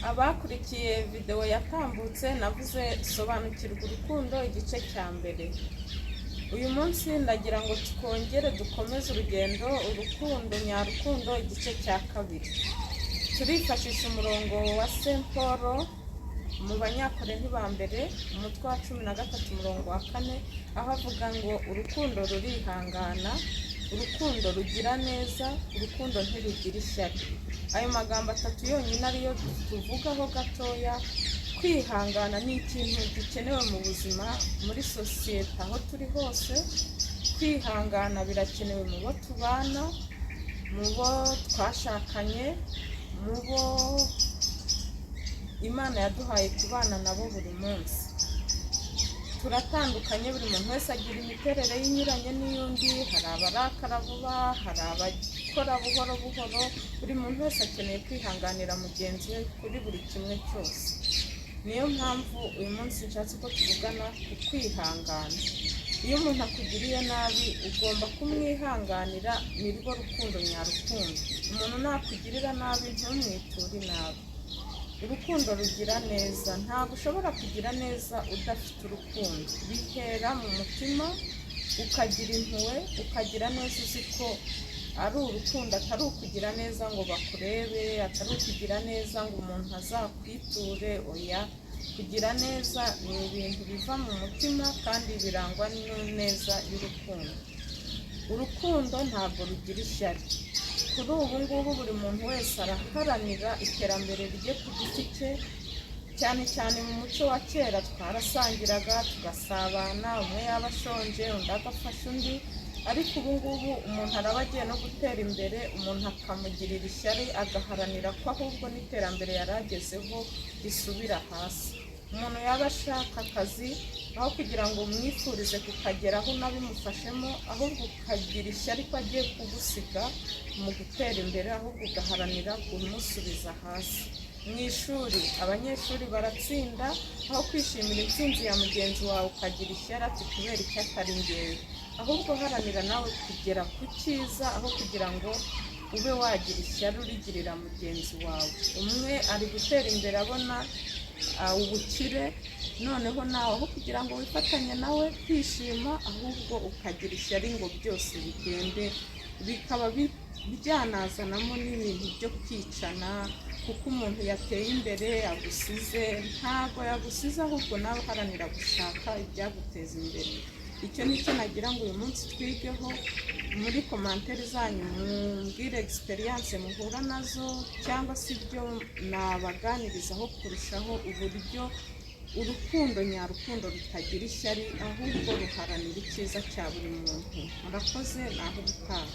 Abakurikiye video yatambutse navuze sobanukirwa urukundo igice cya mbere. Uyu munsi ndagira ngo twongere dukomeze urugendo urukundo nyarukundo igice cya kabiri. Turifashisha umurongo wa Saint Paul mu Banyakorinti ba mbere umutwe wa 13 umurongo wa 4 aho avuga ngo urukundo rurihangana, urukundo rugira neza, urukundo ntirugira ishyari. Ayo magambo atatu yonyine ariyo tuvugaho gatoya. Kwihangana ni ikintu gikenewe mu buzima, muri sosiyete aho turi hose. Kwihangana birakenewe mu bo tubana, mu bo twashakanye, mu bo Imana yaduhaye kubana nabo buri munsi. Turatandukanye, buri muntu wese agira imiterere y'inyuranye n'iyundi. Hari abarakara vuba, hari abakora buhoro buhoro. Buri muntu wese akeneye kwihanganira mugenzi we kuri buri kimwe cyose. Niyo mpamvu uyu munsi nshatse ko tuvugana ku kwihangana. Iyo umuntu akugiriye nabi ugomba kumwihanganira, ni rwo rukundo nyarukundo. Umuntu nakugirira nabi ntumwiture nabi. Urukundo rugira neza. Ntabwo ushobora kugira neza udafite urukundo. Bihera mu mutima, ukagira impuhwe, ukagira neza uzi ko ari urukundo, atari ukugira neza ngo bakurebe, atari ukugira neza ngo umuntu azakwiture. Oya, kugira neza ni ibintu biva mu mutima kandi birangwa n'ineza y'urukundo. Urukundo ntabwo rugira ishyari. Kuri ubu ngubu buri muntu wese araharanira iterambere rye ku giti cye, cyane cyane mu muco wa kera twarasangiraga tugasabana, umwe yaba ashonje undi agafasha undi. Ariko ubu ngubu umuntu araba agiye no gutera imbere, umuntu akamugirira ishyari, agaharanira ko ahubwo n'iterambere yari agezeho risubira hasi. Umuntu yaba ashaka akazi, aho kugira ngo umwifurize kukageraho unabimufashemo, ahubwo ukagira ishyari ko agiye kugusiga mu gutera imbere, ahubwo ugaharanira kumusubiza hasi. Mu ishuri abanyeshuri baratsinda, aho kwishimira intsinzi ya mugenzi wawe ukagira ishyari ati kubera icyo atari ngewe. Ahubwo haranira nawe kugera ku cyiza, aho kugira ngo ube wagira ishyari urigirira mugenzi wawe. Umwe ari gutera imbere abona ubukire, noneho nawe aho kugira ngo wifatanye nawe kwishima, ahubwo ukagira ishyari ngo byose bigende, bikaba byanazanamo n'ibintu byo kwicana. Kuko umuntu yateye imbere agusize, ntabwo yagusize, ahubwo nawe uharanira gushaka ibyaguteza imbere. Icyo nicyo nagira ngo uyu munsi twigeho. Muri komantere zanyu mumbwire experience muhura nazo, cyangwa se ibyo nabaganirizaho kurushaho uburyo urukundo nyarukundo rutagira ishyari, ahubwo ruharanira icyiza cya buri muntu. Murakoze, naho ubutaha.